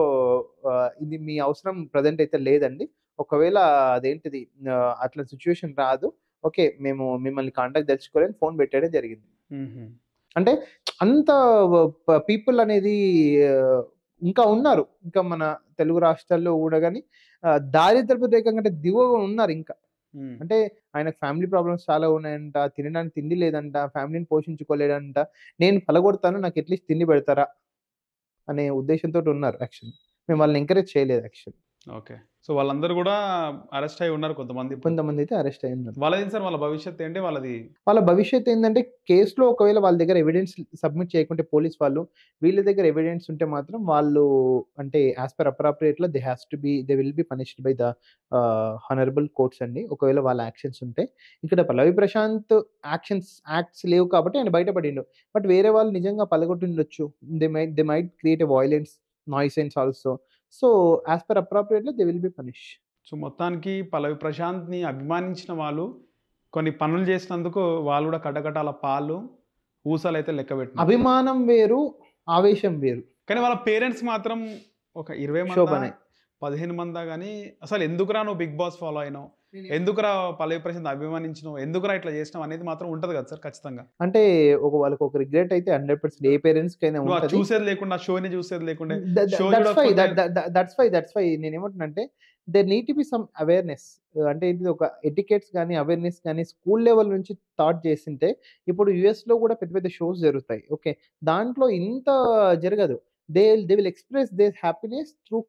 ఇది మీ అవసరం ప్రెజెంట్ అయితే లేదండి. ఒకవేళ అదేంటిది అట్లా సిట్యుయేషన్ రాదు. ఓకే. మేము మిమ్మల్ని కాంటాక్ట్ దలుచుకోలేని ఫోన్ పెట్టేయడం జరిగింది. అంటే అంత పీపుల్ అనేది ఇంకా ఉన్నారు. ఇంకా మన తెలుగు రాష్ట్రాల్లో కూడా గాని దారిద్ర్యపు రేఖ కంటే దిగువగా ఉన్నారు ఇంకా. అంటే ఆయనకు ఫ్యామిలీ ప్రాబ్లమ్స్ చాలా ఉన్నాయంట. తినడానికి తిండి లేదంట. ఫ్యామిలీని పోషించుకోలేడంట. నేను పలగొడతాను, నాకు అట్‌లీస్ట్ తిండి పెడతారా అనే ఉద్దేశంతోటి ఉన్నారు యాక్చువల్లీ. మేము వాళ్ళని ఎంకరేజ్ చేయలేదు యాక్చువల్లీ. ఓకే, సో వాళ్ళందరూ కూడా అరెస్ట్ అయి ఉన్నారు కొంతమంది. కొంతమంది అయితే అరెస్ట్ అయ్యున్నారు. వాళ్ళది సార్, వాళ్ళ భవిష్యత్తు ఏంటి? వాళ్ళ భవిష్యత్తు ఏందంటే కేస్‌లో ఒకవేళ వాళ్ళ దగ్గర ఎవిడెన్స్ సబ్మిట్ చేయకుంటే పోలీస్ వాళ్ళు, వీళ్ళ దగ్గర ఎవిడెన్స్ ఉంటే మాత్రం వాళ్ళు అంటే యాస్ పర్ అప్రాప్రియేట్‌లో they will be punished by the honourable courts అండి. ఒకవేళ వాళ్ళ యాక్షన్స్ ఉంటే. ఇక్కడ పల్లవి ప్రశాంత్ యాక్ట్స్ లేవు కాబట్టి ఆయన బయటపడిండు. బట్ వేరే వాళ్ళు నిజంగా పలగొట్టిండొచ్చు. They might create a violence, nuisance also. So, as per అప్రాప్రియేట్‌లో they will be punished. So మొత్తానికి పల్లవి ప్రశాంత్‌ని అభిమానించిన వాళ్ళు కొన్ని పనులు చేసినందుకు వాళ్ళు కూడా కటకటాల పాలు ఊసలైతే లెక్కబెట్టినారు. అభిమానం వేరు, ఆవేశం వేరు. కానీ వాళ్ళ పేరెంట్స్ మాత్రం ఒక 20 శోభనే. 15 మందా గానీ అసలు ఎందుకురా నువ్వు 'బిగ్ బాస్' ఫాలో అయినావు? ఎందుకురా పల్లవి ప్రశాంత్ అభిమానించినావు? ఎందుకురా ఇట్లా చేసినావు అనేది మాత్రం ఉంటది కదా సార్ ఖచ్చితంగా. అంటే వాళ్ళకొక రిగ్రెట్ అయితే 100% ఏ పేరెంట్స్‌కైనా నువ్వు అది ఉంటది. చూసేది లేకుండా, ఆ షోని చూసేది లేకుండే, the the show that's why చూడకపోతే దట్స్ వై నేనేమంటున్నానంటే there need to be some awareness. అంటే ఏంటిది ఒక ఎటికెట్స్ గాని, అవేర్‌నెస్ గాని స్కూల్ లెవెల్ నుంచి స్టార్ట్ చేసుంటే ఇప్పుడు యూఎస్‌లో కూడా పెద్ద పెద్ద షోస్ జరుగుతాయి. ఓకే. దాంట్లో ఇంత జరగదు. They will express there happiness through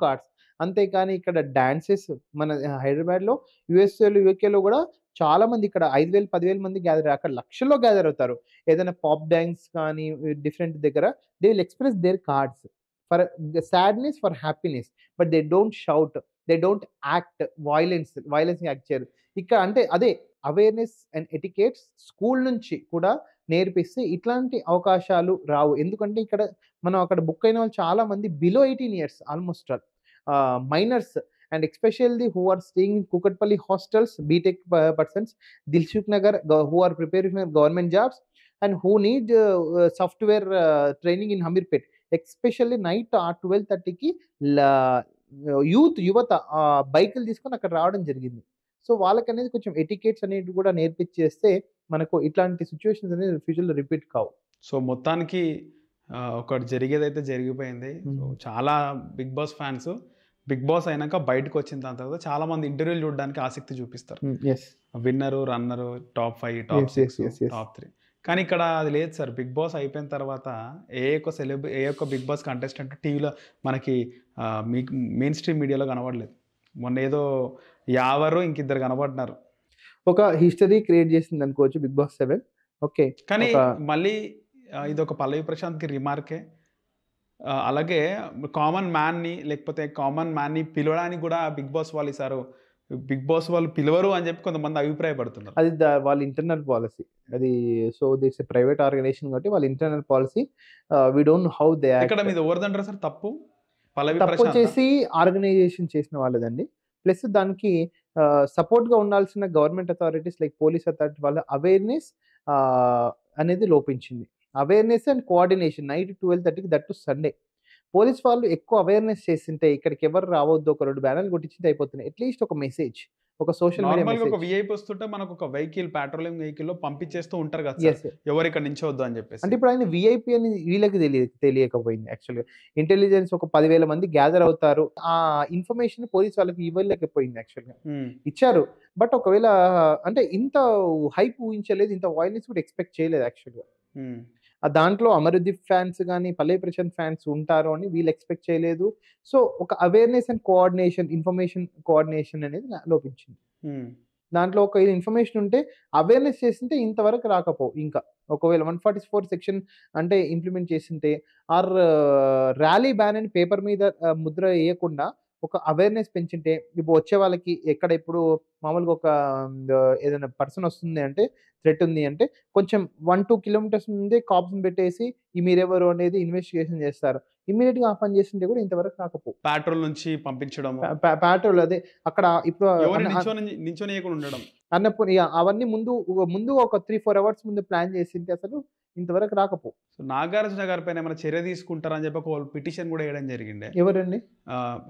cards. అంతేకాని ఇక్కడ డాన్సెస్ మన హైదరాబాద్‌లో, యూఎస్‌ఏలో, యూకేలో గూడా చాలా మంది ఇక్కడ 5,000, 10,000 మంది గ్యాదర్ అక్కడ లక్షల్లో గ్యాదర్ అవుతారు. ఏదైనా పాప్ డాన్స్ కానీ డిఫరెంట్ దగ్గర they will express there cards for sadness, for happiness. But they don't shout. They don't act violence act చేయరు. ఇక్కడ అంటే అదే అవేర్‌నెస్ అండ్ ఎటికేట్స్ స్కూల్ నుంచి కూడా నేర్పిస్తే ఇట్లాంటి అవకాశాలు రావు. ఎందుకంటే ఇక్కడ మనం అక్కడ బుక్ అయిన వాళ్ళు చాలా మంది below 18 years almost all. Minors and especially who are staying in Kukatpally hostels, BTech persons, Dilsukhnagar who are preparing for government jobs and who need software training in Ameerpet. Especially night 12:30కి లా యువత బైకులు తీసుకొని అక్కడ రావడం జరిగింది. సో, వాళ్ళకనేది కొంచెం ఎటికేట్స్ అనేటివి కూడా నేర్పిచ్చేస్తే మనకు ఇట్లాంటి సిట్యుయేషన్స్ అనేది ఫ్యూచర్‌లో రిపీట్ కావు. సో, మొత్తానికి ఒకటి జరిగేదైతే జరిగిపోయింది. So, hmm. చాలా 'Bigg Boss' fans 'Bigg Boss' అయినాక బయటకొచ్చిన దాని తర్వాత చాలామంది ఇంటర్వ్యూలు చూడడానికి ఆసక్తి చూపిస్తారు. Yes. Winner, runner, top 5, top yes. Yes. 6, yes. Yes. Top 3. కానీ ఇక్కడ అది లేదు సార్. 'బిగ్ బాస్' అయిపోయిన తర్వాత ఏ ఒక్క 'బిగ్ బాస్' కంటెస్టెంట్ టీవీలో మనకి మీకు మెయిన్ స్ట్రీమ్ మీడియాలో కనపడలేదు. మొన్నేదో యావరు ఇంకిద్దరు కనపడ్డారు. ఒక హిస్టరీ క్రియేట్ చేసిందనుకోవచ్చు 'బిగ్ బాస్ 7'. ఓకే. కానీ ఒక మళ్ళీ ఇదొక పల్లవి ప్రశాంత్‌కి రిమార్కే. అలాగే కామన్ మ్యాన్‌ని పిలవడానికి గూడా 'బిగ్ బాస్' వాళ్ళు ఈసారి 'బిగ్ బాస్' వాళ్ళు పిలవరు అని చెప్పి కొంతమంది అభిప్రాయపడుతున్నారు. అది వాళ్ళ ఇంటర్నల్ పాలిసీ. అది so, it's a private organisation కాబట్టి వాళ్ళ internal policy. We don't know how they ఇక్కడ యాక్ట్. మీది ఎవరిదంటారు సార్ తప్పు? పల్లవి ప్రశాంతా? తప్పొచ్చేసి ఆర్గనైజేషన్ చేసిన వాళ్ళదండి. ప్లస్ దానికి సపోర్ట్‌గా ఉండాల్సిన government authorities like police authority వాళ్ళ అవేర్‌నెస్ అనేది లోపించింది. అవేర్‌నెస్ అండ్ కోఆర్డినేషన్ నైట్ 12:30కి దట్ టు సండే. పోలీస్ వాళ్ళు ఎక్కువ అవేర్‌నెస్ చేసుంటే ఇక్కడికి ఎవరు రావద్దు. ఒక 2 బ్యానర్‌లు కొట్టించింటే అయిపోతున్నాయి. అట్‌లీస్ట్ ఒక మెసేజ్. ఒక సోషల్ మీడియా నార్మల్‌గా ఒక మెసేజ్. వీఐపీ వస్తుంటే మనకొక పాట్రోలింగ్ వెహికల్‌లో పంపించేస్తూ ఉంటారు కదా సార్. యెస్. ఎవరు ఇక్కడ నించోవద్దు అని చెప్పేసి. అంటే ఇప్పుడు ఆయన వీఐపీ అని వీళ్ళకి తెలియకపోయింది యాక్చువల్‌గా. ఇంటెలిజెన్స్ ఒక 10,000 మంది గ్యాదర్ అవుతారు. ఆ ఇన్ఫర్మేషన్ పోలీస్ వాళ్ళకి ఇవ్వలేకపోయింది యాక్చువల్‌గా. హ్మ్. ఇచ్చారు. బట్ ఒకవేళ అంటే ఇంత హైప్ ఊహించలేదు. ఇంత వయలెన్స్ కూడా ఎక్స్‌పెక్ట్ చేయలేదు యాక్చువల్‌గా. హ్మ్. దాంట్లో అమరుదీప్ ఫ్యాన్స్ గాని, పల్లవి ప్రశాంత్ ఫ్యాన్స్ ఉంటారు అని వీళ్ళు ఎక్స్‌పెక్ట్ చేయలేదు. సో, ఒక awareness and coordination, information coordination అనేది లోపించింది. హ్మ్. దాంట్లో ఒక ఇన్ఫర్మేషన్ ఉంటే అవేర్‌నెస్ చేసుంటే ఇంతవరకు రాకపోవు ఇంకా. ఒకవేళ 144 సెక్షన్ అంటే ఇంప్లిమెంట్ చేసుంటే ఆర్ ర్యాలీ బ్యాన్ అని పేపర్ మీద ముద్ర ఎయకుండా ఒక అవేర్‌నెస్ పెంచుంటే ఇప్పుడు వచ్చే వాళ్ళకి ఎక్కడ ఇప్పుడు మామూలుగా ఒక ఏదైనా పర్సన్ వస్తుంది అంటే థ్రెట్ ఉంది అంటే కొంచెం 1, 2 కిలోమీటర్స్ ముందే కాప్స్‌ని పెట్టేసి ఈ మీరెవరు అనేది ఇన్వెస్టిగేషన్ చేస్తారు. ఇమ్మీడియేట్‌గా ఆ పని చేసుంటే కూడా ఇంతవరకు రాకపోవు. పాట్రోల్ నుంచి పంపించడము. పాట్రోల్ అదే అక్కడ ఇప్పుడు ఎవరిని నించోనియకుండా ఉండడం. అన్నప్పుడు ఇగ అవన్నీ ముందు ఒక 3, 4 అవర్స్ ముందు ప్లాన్ చేసుంటే అసలు ఇంతవరకు రాకపోవు. సో, నాగార్జున గారి పైన ఏమైనా చర్య తీసుకుంటారని చెప్పి ఒక పిటిషన్ కూడా ఎయడం జరిగిండే. ఎవరండి?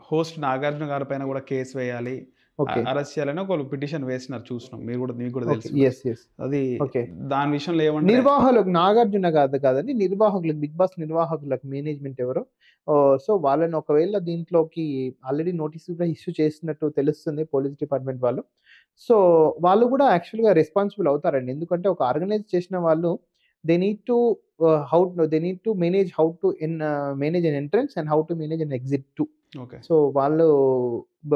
హోస్ట్ నాగార్జున గారి పైన కూడా కేస్ వేయాలి. ఓకే. అరెస్ట్ చేయాలని ఒకళ్ళు పిటిషన్ వేసినారు చూసినాం. మీకు కూడా ఓకే. తెలుసు. యెస్. అది ఓకే. దాని విషయంలో ఏమంటే నిర్వాహకులకు నాగార్జున కాదండి. నిర్వాహకులకు 'బిగ్ బాస్' నిర్వాహకులకు మేనేజ్‌మెంట్ ఎవరో సో, వాళ్ళని ఒకవేళ దీంట్లోకి ఆల్రెడీ నోటీస్ కూడా ఇష్యూ చేసినట్టు తెలుస్తుంది పోలీస్ డిపార్ట్‌మెంట్ వాళ్ళు. సో, వాళ్ళు కూడా యాక్చువల్‌గా రెస్పాన్సిబుల్ అవుతారండి. ఎందుకంటే ఒక ఆర్గనైజ్ చేసిన వాళ్ళు they need to they need to manage an entrance and how to manage an exit too. Okay. So, వాళ్ళు బ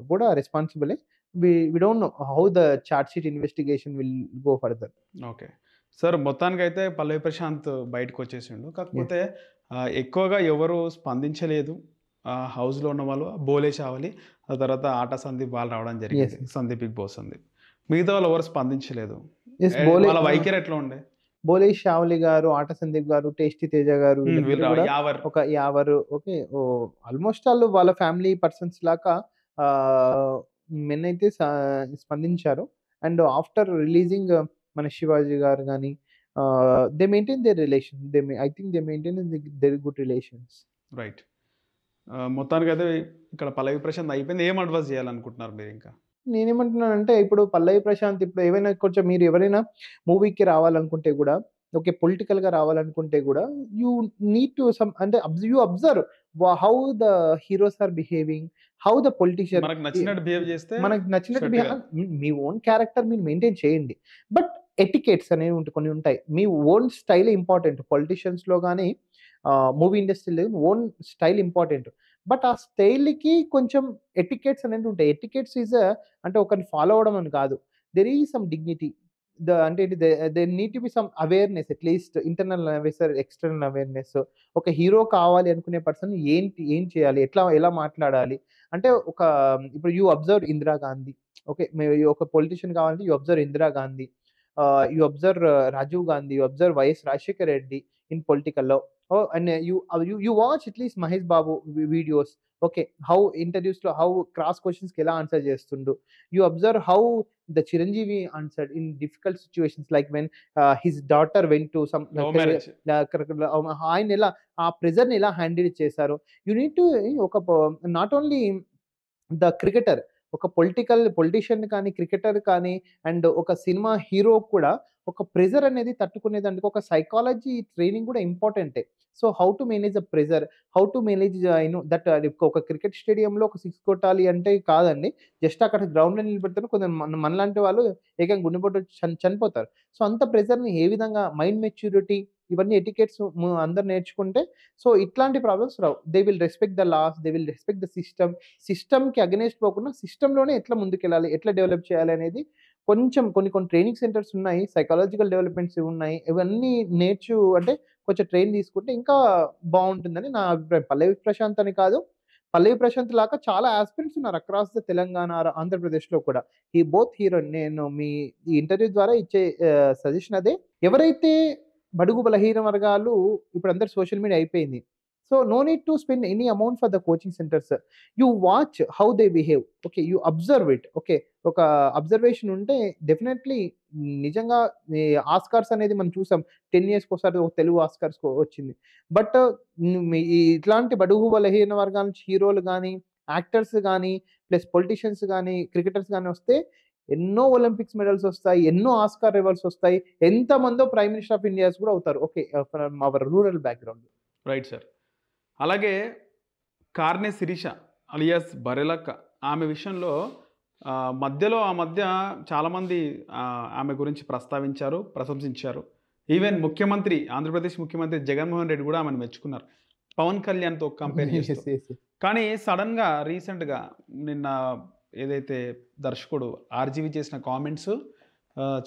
కూడా రెస్పాన్సిబులే. We don't know how the charge sheet investigation will go further. Okay. Sir మొత్తానికైతే పల్లవి ప్రశాంత్ బయటకొచ్చేసిండు. కాకపోతే ఎక్కువగా ఎవరు స్పందించలేదు. హౌస్‌లో ఉన్నవాళ్ళు బోలే షావలి, ఆ తర్వాత ఆట సందీప్ వాళ్ళు రావడం జరిగింది. Yes. Sandeep, Bigg Boss Sandeep. మిగతా వాళ్ళు ఎవరు స్పందించలేదు. యెస్. బోలే వాళ్ళ వైఖరి ఎట్లా ఉండే? బోలే షావ్లి గారు, ఆట సందీప్ గారు, టేస్టీ తేజ గారు వీళ్ళందరూ వీళ్ళు కూడా యావర్. ఒక యావరు ఓకే. ఆల్‌మోస్ట్ ఆల్ వాళ్ళ ఫ్యామిలీ పర్సన్స్ లాగా మెన్ అయితే స్పందించారు. అండ్ ఆఫ్టర్ రిలీజింగ్ మన శివాజీ గారు గాని they maintain their relation. I think they maintain their good relations. Right. మొత్తానికైతే ఇక్కడ 'పల్లవి ప్రశాంత్' అయిపోయింది. ఏం అడ్వైస్ చేయాలనుకుంటున్నారు మీరింకా? నేనేమంటున్నానంటే ఇప్పుడు 'పల్లవి ప్రశాంత్' ఇప్పుడు ఏవైనా కొంచెం మీరు ఎవరైనా మూవీకి రావాలనుకుంటే గూడా, ఓకే. పొలిటికల్‌గా రావాలనుకుంటే గూడా యూ నీడ్ టు అంటే you observe how the heroes are behaving, how the politician మనకు నచ్చినట్టు బిహేవ్ చేస్తే మనకు నచ్చినట్టు సెట్ కాదు. మీ ఓన్ క్యారెక్టర్ మీరు మెయింటైన్ చేయండి. బట్ ఎటికెట్స్ అనేవి కొన్ని ఉంటాయి. మీ ఓన్ స్టైలే ఇంపార్టెంట్. పొలిటీషియన్స్‌లో గాని మూవీ ఇండస్ట్రీలో ఓన్ స్టైల్ ఇంపార్టెంట్. బట్ ఆ స్టైల్‌కి కొంచెం ఎటికెట్స్ అనేవి ఉంటాయి. ఎటికెట్స్ అంటే ఒకరిని ఫాలో అవ్వడం అని కాదు. There is some dignity. అంటే there need to be some awareness at least internal awareness, external awareness. ఒక హీరో కావాలి అనుకునే పర్సన్ ఏం చేయాలి? ఎలా మాట్లాడాలి? అంటే ఇప్పుడు you observe Indira Gandhi. Okay. ఒక పొలిటీషియన్ కావాలంటే you observe Indira Gandhi. You observe Rajiv Gandhi. You observe YS Rajasekhar Reddy in పొలిటికల్‌లో. And you watch at least Mahesh Babu videos. Okay. ఇంటర్వ్యూస్‌లో క్రాస్ క్వెషన్స్‌కి ఎలా ఆన్సర్ చేస్తుండు. You observe the Chiranjeevi answered in difficult situations like when his daughter went to some love marriage. ఆయనెలా ఆ ప్రెషర్‌ని ఎలా హ్యాండిల్ చేశారు. యూ నీడ్ టు ఒక ప నాట్ ఓన్లీ ద క్రికెటర్. ఒక పొలిటీషియన్ కానీ, క్రికెటర్ కానీ అండ్ ఒక సినిమా హీరో కూడా ఒక ప్రెషర్ అనేది తట్టుకునేదానికి ఒక సైకాలజీ ట్రైనింగ్ కూడా ఇంపార్టెంటే. So, how to manage the pressure, how to manage that ఒక క్రికెట్ స్టేడియంలో ఒక 6 కొట్టాలి అంటే కాదండి. జస్ట్ అక్కడ గ్రౌండ్‌లో నిలబెడితేనే కొంచెం మనలాంటి వాళ్ళు ఏకంగా గుండెపోటు వచ్చి చనిపోతారు. సో, అంత ప్రెషర్‌ని ఏ విధంగా మైండ్ మెచ్యూరిటీ ఇవన్నీ ఎటికెట్స్ అందరూ నేర్చుకుంటే సో, ఇట్లాంటి ప్రాబ్లమ్స్ రావు. They will respect the laws, they will respect the సిస్టమ్‌కి అగెయిన్స్ట్ పోకుండా సిస్టమ్‌లోనే ఎట్లా ముందుకెళ్ళాలి, ఎట్లా డెవలప్ చేయాలి అనేది కొంచెం కొన్ని ట్రైనింగ్ సెంటర్స్ ఉన్నాయి. సైకాలజికల్ డెవలప్‌మెంట్స్ ఉన్నాయి. ఇవన్నీ అంటే కొంచెం ట్రైన్ తీసుకుంటే ఇంకా బావుంటుందని నా అభిప్రాయం. 'పల్లవి ప్రశాంత్' అని కాదు. 'పల్లవి ప్రశాంత్' లాగా చాలా యాస్పిరెంట్స్ ఉన్నారు అక్రాస్ ద తెలంగాణ, ఆంధ్రప్రదేశ్‌లో కూడా. హీరోయిన్. నేను ఈ ఇంటర్వ్యూ ద్వారా ఇచ్చే సజెషన్ అదే. ఎవరైతే బడుగు బలహీన వర్గాలు ఇప్పుడందరూ సోషల్ మీడియా అయిపోయింది. So, no need to spend any amount for the coaching centres. You watch how they behave. Okay. You observe it. Okay. ఒక అబ్జర్వేషన్ ఉంటే డెఫినైట్‌లీ నిజంగా ఈ ఆస్కార్స్ అనేది మనం చూసాం. 10 ఇయర్స్‌కోసారి ఒక తెలుగు ఆస్కార్స్ వచ్చింది. బట్ ఇట్లాంటి బడుగు బలహీన వర్గాల నుంచి హీరోలు గాని, యాక్టర్స్ గాని, ప్లస్ పొలిటీషియన్స్ గాని, క్రికెటర్స్ గాని వస్తే ఎన్నో ఒలింపిక్స్ మెడల్స్ వస్తాయి. ఎన్నో ఆస్కార్ అవార్డ్స్ వస్తాయి. ఎంతమందో ప్రైమ్ మినిస్టర్ ఆఫ్ ఇండియాస్ కూడా అవుతారు. Okay. From our rural background. Right sir. అలాగే కార్నె శిరీష అలియాస్ బరెలక్క ఆమె విషయంలో ఆ మధ్య చాలామంది ఆమె గురించి ప్రస్తావించారు, ప్రశంసించారు. ఈవెన్ ఆంధ్రప్రదేశ్ ముఖ్యమంత్రి జగన్మోహన్ రెడ్డి కూడా ఆమెను మెచ్చుకున్నారు. పవన్ కళ్యాణ్‌తో కంపేర్ చేస్తూ. యెస్. యెస్. కానీ సడెన్‌గా రీసెంట్‌గా నిన్న ఏదైతే దర్శకుడు 'ఆర్‌జీవి' చేసిన కామెంట్స్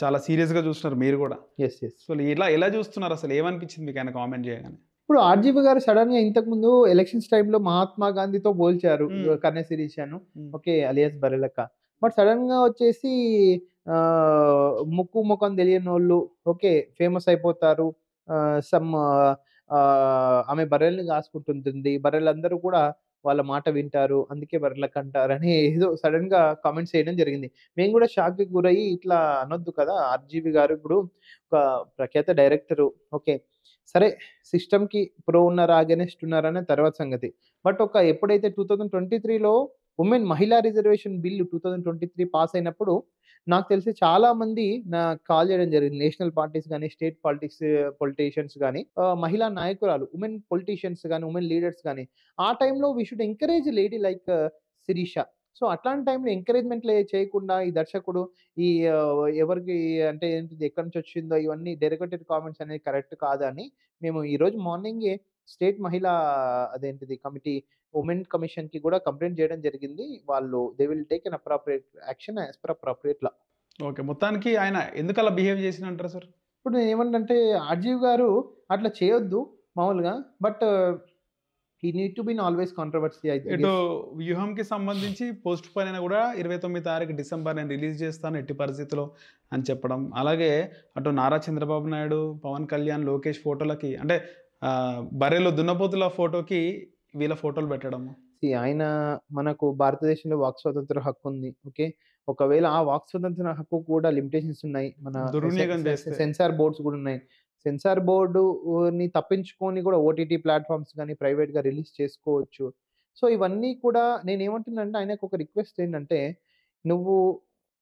చాలా సీరియస్‌గా చూస్తున్నారు మీరు గూడా. యెస్. యెస్. అసలు ఎలా చూస్తున్నారు అసలు? ఏమనిపించింది మీకు ఆయన కామెంట్ చేయగానే? ఇప్పుడు 'ఆర్‌జీవి' గారు సడెన్‌గా ఇంతకుముందు ఎలక్షన్స్ టైమ్‌లో మహాత్మా గాంధీతో పోల్చారు. హ్మ్. కన్నె శిరీషను. హ్మ్. ఓకే. అలియాస్ బరెలక్క. బట్ సడెన్‌గా వచ్చేసి ముక్కు, మొఖం తెలియనోళ్ళు ఓకే. ఫేమస్ అయిపోతారు. ఆమె బర్రెల్ని కాసుకుంటుంటుంది. బర్రెలందరూ కూడా వాళ్ళ మాట వింటారు. అందుకే బర్రెలకంటారని ఏదో సడెన్‌గా కామెంట్స్ చేయడం జరిగింది. మేము కూడా షాక్‌కి గురయ్యి ఇట్లా అనొద్దు కదా! 'ఆర్‌జీవి' గారు ఇప్పుడు ఒక ప్రఖ్యాత డైరెక్టరు. ఓకే. సరే సిస్టమ్‌కి ప్రో ఉన్నారా? అగైనెస్ట్ ఉన్నారా? తర్వాత సంగతి. బట్ ఎప్పుడైతే 2023లో మహిళా రిజర్వేషన్ బిల్ 2023 పాస్ అయినప్పుడు నాకు తెలిసి చాలా మంది నాకు కాల్ చేయడం జరిగింది. నేషనల్ పార్టీస్ గాని, స్టేట్ పొలిటీషియన్స్ గాని మహిళా నాయకురాలు పొలిటీషియన్స్ గాని, వుమెన్ లీడర్స్ గాని ఆ టైంలో we should encourage lady like Sirisha. So, అట్లాంటి టైంలో ఎంకరేజ్‌మెంట్ చేయకుండా ఈ దర్శకుడు ఈ ఎవరికి అంటే ఏంటిది ఎక్కడి నుంచి వచ్చిందో ఇవన్నీ డెరిగేటెడ్ కామెంట్స్ అనేది కరెక్ట్ కాదని మేము ఈరోజు మార్నింగే స్టేట్ మహిళా కమిటీ వుమెన్ కమిషన్‌కి కూడా కంప్లెయింట్ చేయడం జరిగింది. వాళ్ళు they will take an appropriate action as per appropriate law. Okay. మొత్తానికి ఆయన ఎందుకలా బిహేవ్ చేసిండంటారు సార్? ఇప్పుడు నేనేమంటంటే 'ఆర్‌జీవి' గారు అట్లా చేయొద్దు మామూలుగా. But he need to be in always controversy I ఇటు గెస్. 'వ్యూహం'కి సంబంధించి పోస్ట్ పోన్ అయినా కూడా 29 తారీఖు డిసెంబర్ నేను రిలీజ్ చేస్తాను ఎట్టి పరిస్థితిలో అని చెప్పడం. అలాగే అటు నారా చంద్రబాబు నాయుడు, పవన్ కళ్యాణ్, లోకేష్ ఫోటోలకి అంటే బర్రెలు దున్నపోతుల ఫోటోకి వీళ్ళ ఫోటోలు పెట్టడము. ఆయన మనకు భారతదేశంలో వాక్ స్వాతంత్ర హక్కుంది. ఓకే. ఒకవేళ ఆ వాక్ స్వాతంత్ర హక్కు కూడా లిమిటేషన్స్ ఉన్నాయి. మన దుర్వినియోగం చేస్తే. సెన్సార్ బోర్డ్స్ గూడా ఉన్నాయి. సెన్సార్ బోర్డుని తప్పించుకొని గూడా ఓటీటీ ప్లాట్‌ఫార్మ్స్ గాని, ప్రైవేట్‌గా రిలీజ్ చేసుకోవచ్చు. సో, ఇవన్నీ కూడా నేనేమంటున్నానంటే ఆయనకు ఒక రిక్వెస్ట్ ఏంటంటే, నువ్వు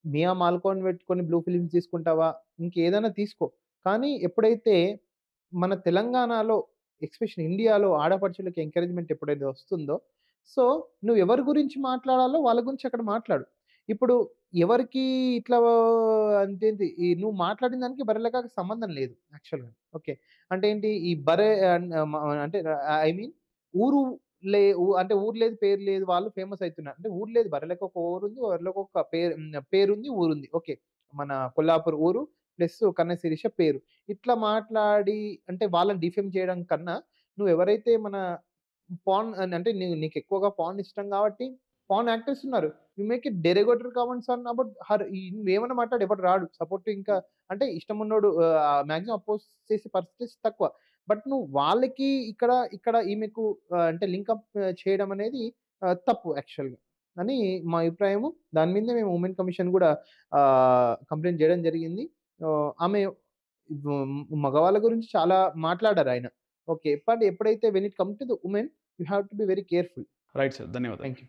మియా మాల్కోని పెట్టుకొని బ్లూ ఫిల్మ్స్ తీసుకుంటావా? ఇంకేదైనా తీసుకో. కానీ ఎప్పుడైతే మన తెలంగాణలో ఎస్పెషల్లీ ఇండియాలో ఆడపడుచులకి ఎంకరేజ్‌మెంట్ ఎప్పుడైతే వస్తుందో, సో, నువ్వు ఎవరి గురించి మాట్లాడాలో వాళ్ళ గురించి అక్కడ మాట్లాడు. ఇప్పుడు ఎవరికీ ఇట్లా అంటేంటి ఈ నువ్వు మాట్లాడిన దానికి బర్రెలకాకి సంబంధం లేదు యాక్చువల్‌గా. ఓకే. అంటే ఏంటి ఈ బర్రె అంటే ఐ మీన్ ఊరు అంటే ఊరు లేదు, పేరు లేదు. వాళ్ళు ఫేమస్ అయితున్నారు. అంటే ఊరు లేదు. బర్రెలకి ఒక ఊరుంది. బర్రెలకి ఒక పేరుంది, ఊరుంది. ఓకే. మన కొల్లాపూర్ ఊరు ప్లస్ కన్న శిరీష పేరు. ఇట్లా మాట్లాడి అంటే వాళ్ళని డిఫేమ్ చేయడం కన్నా, నువ్వెవరైతే మన అంటే నీకెక్కువగా పాన్ ఇష్టం కాబట్టి, పాన్ యాక్టర్స్ ఉన్నారు. You make it derogatory comments on about her. నువ్వేమన్నా మాట్లాడు ఎవడు రాడు. సపోర్ట్ ఇంకా అంటే ఇష్టమున్నోడు మాక్సిమం అపోజ్ చేసే పర్సెంటేజ్ తక్కువ. బట్ నువ్వు వాళ్ళకి ఇక్కడ ఈమెకు అంటే లింక్ అప్ చేయడం అనేది తప్పు యాక్చువల్‌గా అని మా అభిప్రాయము. దాని మీదనే మేము ఉమెన్ కమిషన్ గూడా కంప్లెయింట్ జేయడం జరిగింది. ఆమె మగవాళ్ళ గురించి చాలా మాట్లాడారాయన. ఓకే. బట్ ఎప్పుడైతే when it come to the women you have to be very careful. Right sir. ధన్యవాదాలు. Thank you.